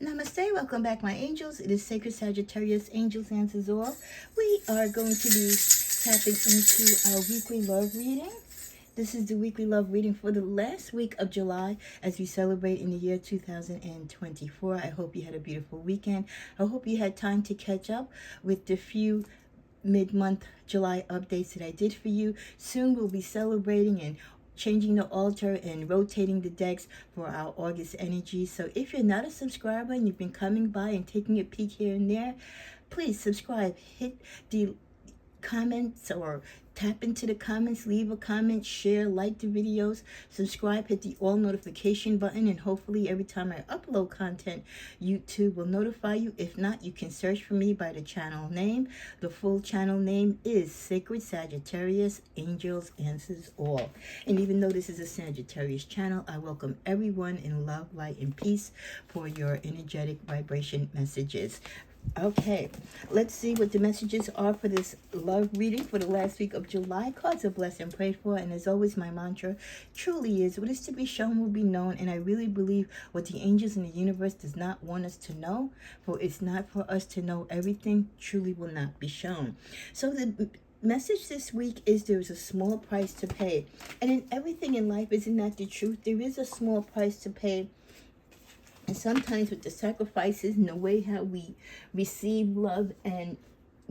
Namaste, welcome back my angels. It is Sacred Sagittarius, Angels Answers All. We are going to be tapping into our weekly love reading. This is the weekly love reading for the last week of July as we celebrate in the year 2024. I hope you had a beautiful weekend. I hope you had time to catch up with the few mid-month July updates that I did for you. Soon we'll be celebrating and changing the altar and rotating the decks for our August energy. So if you're not a subscriber and you've been coming by and taking a peek here and there, please subscribe. Hit the comments or tap into the comments, leave a comment, share, like the videos, subscribe, hit the all notification button, and hopefully every time I upload content, YouTube will notify you. If not, you can search for me by the channel name. The full channel name is Sacred Sagittarius, Angels Answers All. And even though this is a Sagittarius channel, I welcome everyone in love, light, and peace for your energetic vibration messages. Okay, let's see what the messages are for this love reading for the last week of July. Cards are blessed and prayed for, and as always, my mantra truly is, what is to be shown will be known, and I really believe what the angels in the universe does not want us to know, for it's not for us to know everything, truly will not be shown. So the message this week is there is a small price to pay, and in everything in life, isn't that the truth? There is a small price to pay. And sometimes with the sacrifices and the way how we receive love and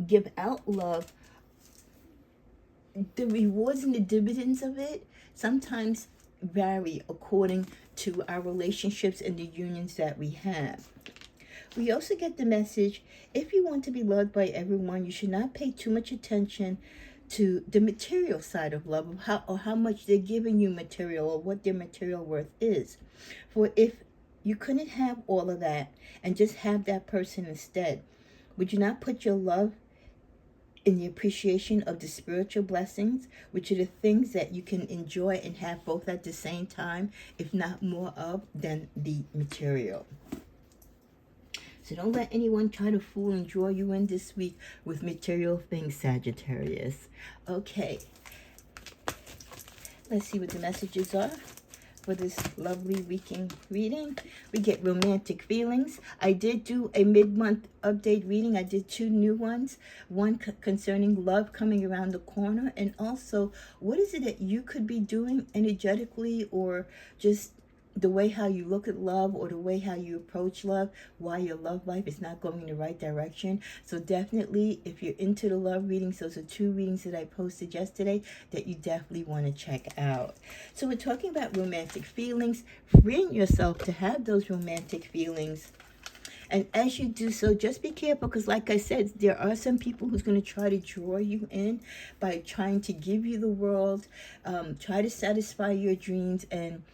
give out love, the rewards and the dividends of it sometimes vary according to our relationships and the unions that we have. We also get the message, if you want to be loved by everyone, you should not pay too much attention to the material side of love, of how much they're giving you material or what their material worth is. For if you couldn't have all of that and just have that person instead, would you not put your love in the appreciation of the spiritual blessings, which are the things that you can enjoy and have both at the same time, if not more of, than the material? So don't let anyone try to fool and draw you in this week with material things, Sagittarius. Okay, let's see what the messages are for this lovely weekend reading. We get romantic feelings. I did do a mid-month update reading. I did two new ones. One concerning love coming around the corner, and also what is it that you could be doing energetically, or just the way how you look at love, or the way how you approach love, why your love life is not going in the right direction. So definitely, if you're into the love readings, those are two readings that I posted yesterday that you definitely want to check out. So we're talking about romantic feelings, freeing yourself to have those romantic feelings. And as you do so, just be careful, because like I said, there are some people who's going to try to draw you in by trying to give you the world, try to satisfy your dreams, and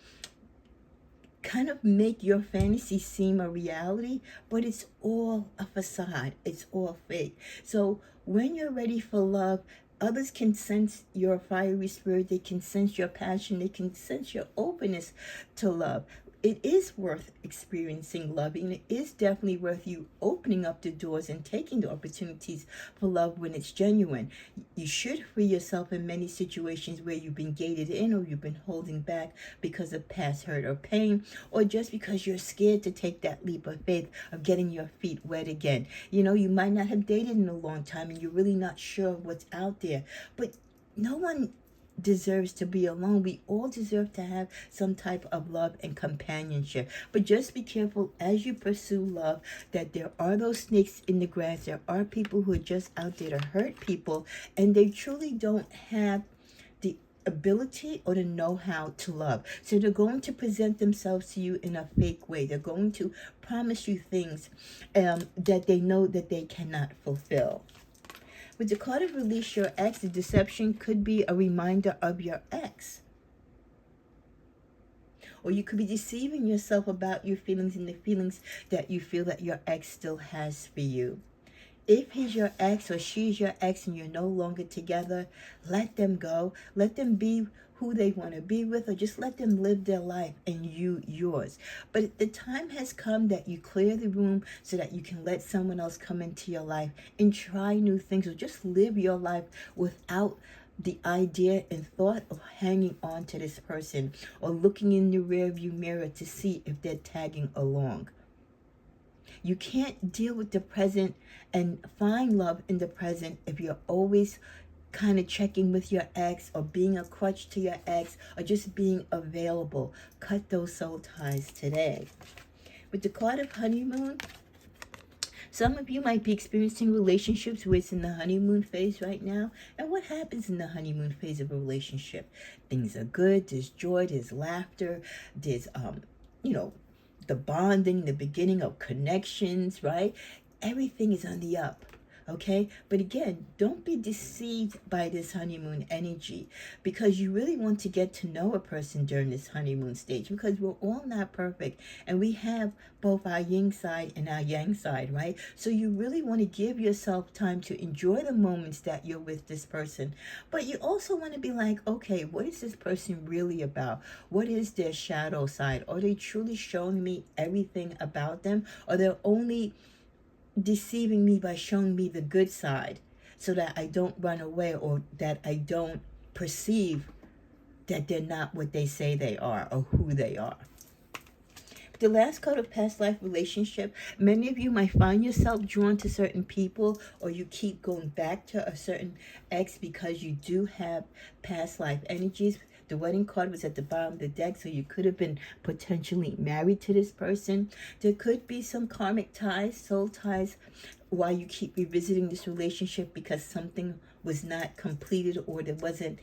kind of make your fantasy seem a reality, but it's all a facade. It's all fake. So when you're ready for love, others can sense your fiery spirit. They can sense your passion. They can sense your openness to love. It is worth experiencing love, and it is definitely worth you opening up the doors and taking the opportunities for love when it's genuine. You should free yourself in many situations where you've been gated in, or you've been holding back because of past hurt or pain, or just because you're scared to take that leap of faith of getting your feet wet again. You know, you might not have dated in a long time and you're really not sure of what's out there, but no one deserves to be alone. We all deserve to have some type of love and companionship, but just be careful as you pursue love that there are those snakes in the grass. There are people who are just out there to hurt people, and they truly don't have the ability or the know-how to love. So they're going to present themselves to you in a fake way. They're going to promise you things that they know that they cannot fulfill. With the card of release your ex, the deception could be a reminder of your ex. Or you could be deceiving yourself about your feelings and the feelings that you feel that your ex still has for you. If he's your ex or she's your ex and you're no longer together, let them go. Let them be who they want to be with, or just let them live their life and you yours. But the time has come that you clear the room so that you can let someone else come into your life and try new things, or just live your life without the idea and thought of hanging on to this person or looking in the rearview mirror to see if they're tagging along. You can't deal with the present and find love in the present if you're always kind of checking with your ex or being a crutch to your ex or just being available. Cut those soul ties today. With the card of honeymoon, some of you might be experiencing relationships where it's in the honeymoon phase right now. And what happens in the honeymoon phase of a relationship? Things are good, there's joy, there's laughter, there's, the bonding, the beginning of connections, right? Everything is on the up. Okay, but again, don't be deceived by this honeymoon energy, because you really want to get to know a person during this honeymoon stage, because we're all not perfect and we have both our yin side and our yang side, right? So you really want to give yourself time to enjoy the moments that you're with this person, but you also want to be like, okay, what is this person really about? What is their shadow side? Are they truly showing me everything about them, or they're only deceiving me by showing me the good side so that I don't run away, or that I don't perceive that they're not what they say they are or who they are? The last card of past life relationship, many of you might find yourself drawn to certain people, or you keep going back to a certain ex because you do have past life energies. The wedding card was at the bottom of the deck, so you could have been potentially married to this person. There could be some karmic ties, soul ties, why you keep revisiting this relationship, because something was not completed, or there wasn't,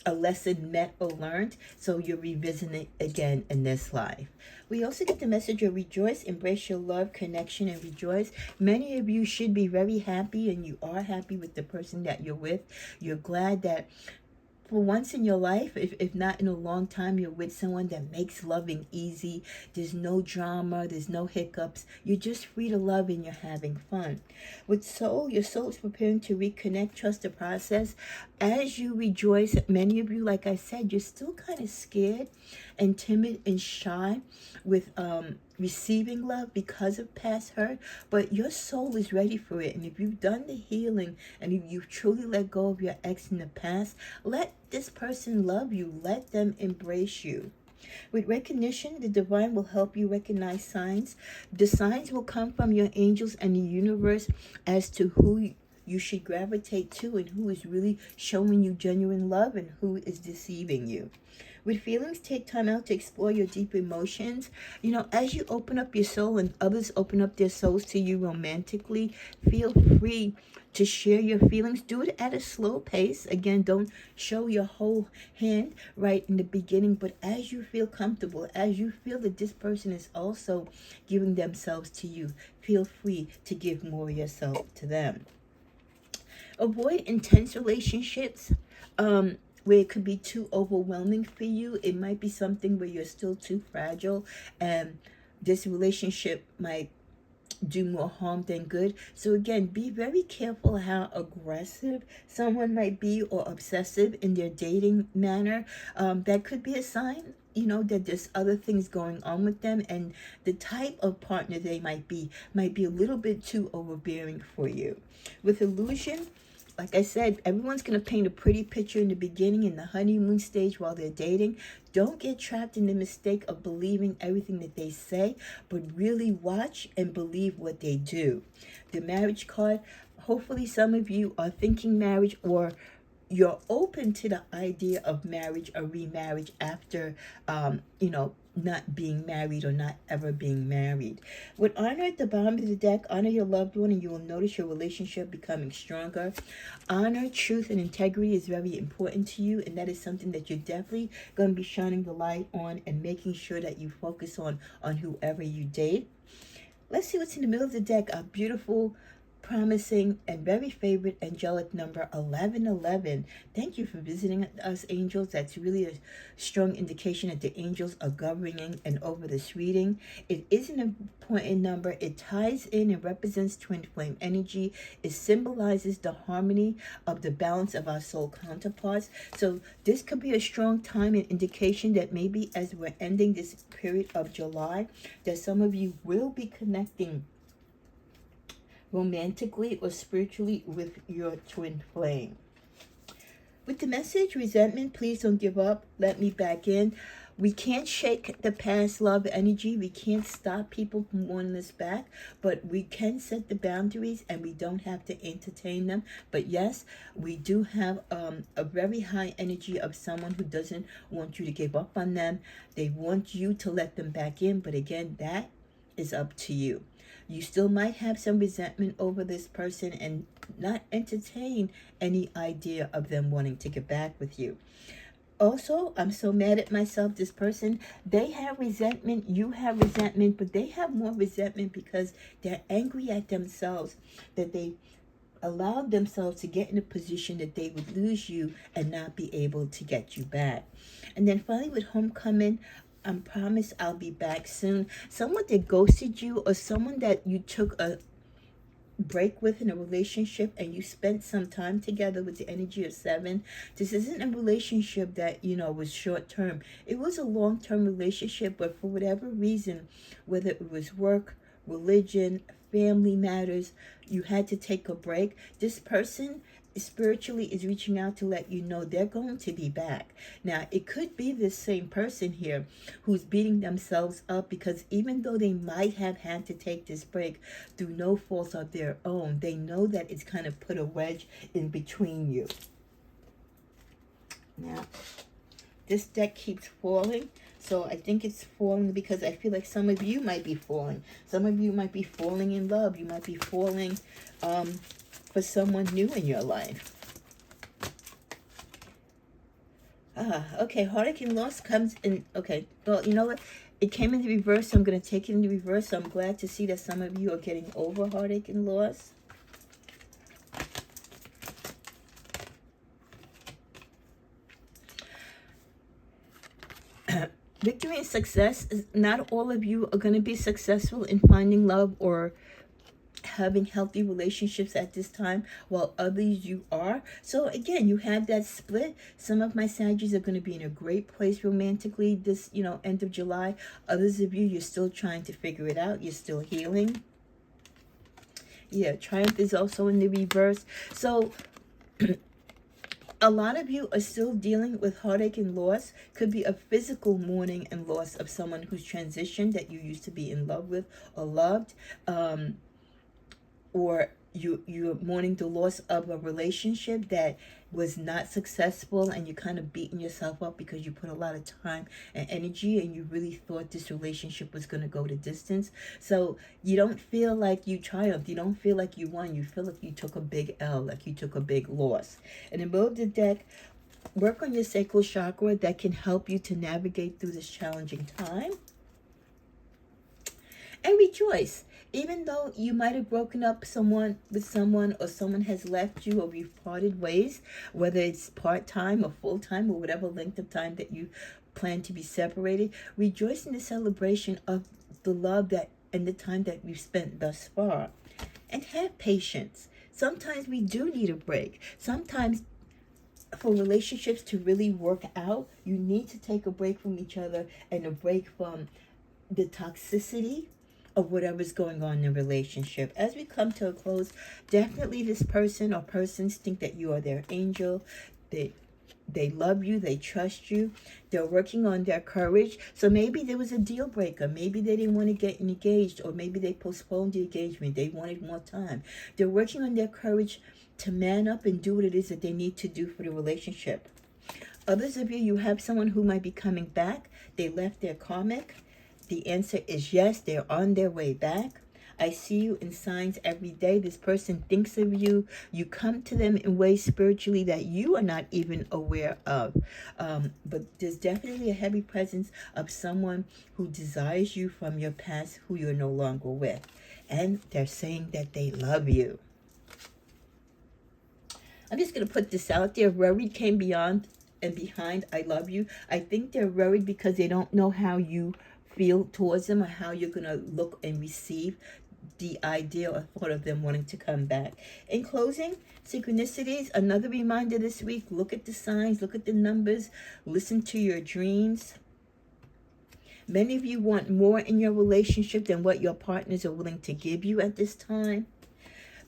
a lesson met or learned, so you're revisiting it again in this life. We also get the message of rejoice, embrace your love, connection, and rejoice. Many of you should be very happy, and you are happy with the person that you're with. You're glad that for once in your life, if not in a long time, you're with someone that makes loving easy. There's no drama, there's no hiccups. You're just free to love and you're having fun. With soul, your soul is preparing to reconnect, trust the process. As you rejoice, many of you, like I said, you're still kind of scared and timid and shy with receiving love because of past hurt, but your soul is ready for it. And if you've done the healing, and if you've truly let go of your ex in the past, let this person love you. Let them embrace you. With recognition, the divine will help you recognize signs. The signs will come from your angels and the universe as to who you should gravitate to, and who is really showing you genuine love and who is deceiving you. With feelings, take time out to explore your deep emotions. As you open up your soul and others open up their souls to you romantically, feel free to share your feelings. Do it at a slow pace. Again, don't show your whole hand right in the beginning, but as you feel comfortable, as you feel that this person is also giving themselves to you, feel free to give more of yourself to them. Avoid intense relationships where it could be too overwhelming for you. It might be something where you're still too fragile, and this relationship might do more harm than good. So again, be very careful how aggressive someone might be or obsessive in their dating manner. That could be a sign, that there's other things going on with them, and the type of partner they might be a little bit too overbearing for you. With illusion, like I said, everyone's going to paint a pretty picture in the beginning, in the honeymoon stage while they're dating. Don't get trapped in the mistake of believing everything that they say, but really watch and believe what they do. The marriage card, hopefully some of you are thinking marriage, or you're open to the idea of marriage or remarriage after, not being married or not ever being married. With honor at the bottom of the deck, honor your loved one and you will notice your relationship becoming stronger. Honor, truth, and integrity is very important to you, and that is something that you're definitely going to be shining the light on and making sure that you focus on whoever you date. Let's see what's in the middle of the deck. A beautiful, promising, and very favorite angelic number, 1111. Thank you for visiting us, angels. That's really a strong indication that the angels are governing and over this reading. It is an important number. It ties in and represents twin flame energy. It symbolizes the harmony of the balance of our soul counterparts. So this could be a strong time and indication that maybe as we're ending this period of July, that some of you will be connecting romantically or spiritually with your twin flame. With the message, resentment, please don't give up. Let me back in. We can't shake the past love energy. We can't stop people from wanting us back, but we can set the boundaries and we don't have to entertain them. But yes, we do have a very high energy of someone who doesn't want you to give up on them. They want you to let them back in, but again, that is up to you. You still might have some resentment over this person and not entertain any idea of them wanting to get back with you. Also, I'm so mad at myself. This person, they have resentment, you have resentment, but they have more resentment because they're angry at themselves that they allowed themselves to get in a position that they would lose you and not be able to get you back. And then finally with homecoming, I promise I'll be back soon. Someone that ghosted you, or someone that you took a break with in a relationship and you spent some time together with the energy of 7. This isn't a relationship that, was short term. It was a long-term relationship, but for whatever reason, whether it was work, religion, family matters, you had to take a break. This person spiritually is reaching out to let you know they're going to be back. Now, it could be this same person here who's beating themselves up because even though they might have had to take this break through no fault of their own, they know that it's kind of put a wedge in between you. Now, this deck keeps falling. So I think it's falling because I feel like some of you might be falling. Some of you might be falling in love. You might be falling for someone new in your life. Okay, heartache and loss comes in. Okay, well, you know what? It came in the reverse, so I'm going to take it in the reverse. So I'm glad to see that some of you are getting over heartache and loss. Victory and success. Not all of you are going to be successful in finding love or having healthy relationships at this time, while others you are. So again, you have that split. Some of my Saggies are going to be in a great place romantically this, end of July. Others of you, you're still trying to figure it out. You're still healing. Yeah, triumph is also in the reverse. So a lot of you are still dealing with heartache and loss. Could be a physical mourning and loss of someone who's transitioned that you used to be in love with or loved. Or you're mourning the loss of a relationship that was not successful, and you're kind of beating yourself up because you put a lot of time and energy and you really thought this relationship was going to go the distance. So you don't feel like you triumphed. You don't feel like you won. You feel like you took a big L, like you took a big loss. And in both the deck, work on your sacral chakra. That can help you to navigate through this challenging time. And rejoice. Even though you might have broken up with someone, or someone has left you, or you've parted ways, whether it's part-time or full-time or whatever length of time that you plan to be separated, rejoice in the celebration of the love that and the time that you've spent thus far. And have patience. Sometimes we do need a break. Sometimes for relationships to really work out, you need to take a break from each other and a break from the toxicity of whatever's going on in the relationship. As we come to a close, definitely this person or persons think that you are their angel. They love you, they trust you, they're working on their courage. So maybe there was a deal breaker. Maybe they didn't want to get engaged, or maybe they postponed the engagement. They wanted more time. They're working on their courage to man up and do what it is that they need to do for the relationship. Others of you have someone who might be coming back. They left their karmic. The answer is yes, they're on their way back. I see you in signs every day. This person thinks of you. You come to them in ways spiritually that you are not even aware of. But there's definitely a heavy presence of someone who desires you from your past, who you're no longer with. And they're saying that they love you. I'm just going to put this out there. Worried came beyond and behind I love you. I think they're worried because they don't know how you feel towards them, or how you're going to look and receive the idea or thought of them wanting to come back. In closing, synchronicities, another reminder this week. Look at the signs, look at the numbers, listen to your dreams. Many of you want more in your relationship than what your partners are willing to give you at this time.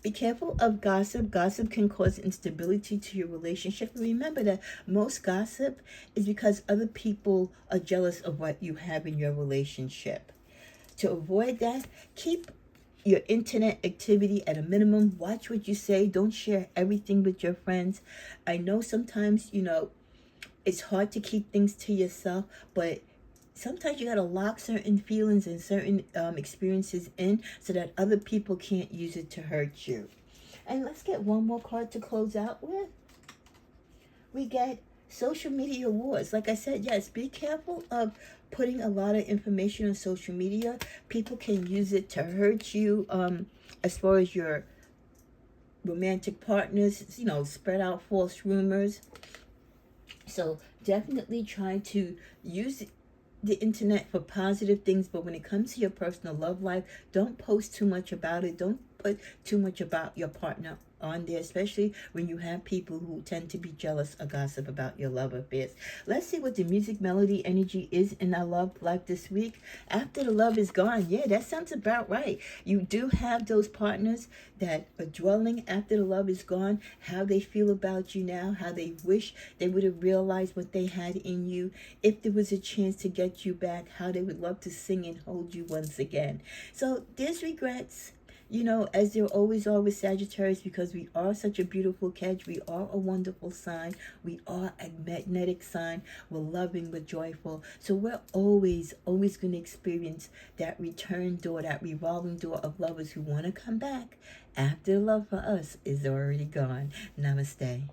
Be careful of gossip. Gossip can cause instability to your relationship. Remember that most gossip is because other people are jealous of what you have in your relationship. To avoid that, keep your internet activity at a minimum. Watch what you say. Don't share everything with your friends. I know sometimes, it's hard to keep things to yourself, but sometimes you gotta lock certain feelings and certain experiences in so that other people can't use it to hurt you. And let's get one more card to close out with. We get social media wars. Like I said, yes, be careful of putting a lot of information on social media. People can use it to hurt you, as far as your romantic partners, spread out false rumors. So definitely try to use the internet for positive things, but when it comes to your personal love life, don't post too much about it. Don't put too much about your partner on there, especially when you have people who tend to be jealous or gossip about your love affairs. Let's see what the music melody energy is in our love life this week. After the love is gone. Yeah, that sounds about right. You do have those partners that are dwelling after the love is gone, how they feel about you now, how they wish they would have realized what they had in you. If there was a chance to get you back, how they would love to sing and hold you once again. So there's regrets, as there always are with Sagittarius, because we are such a beautiful catch. We are a wonderful sign. We are a magnetic sign. We're loving, we're joyful. So we're always going to experience that return door, that revolving door of lovers who want to come back after love for us is already gone. Namaste.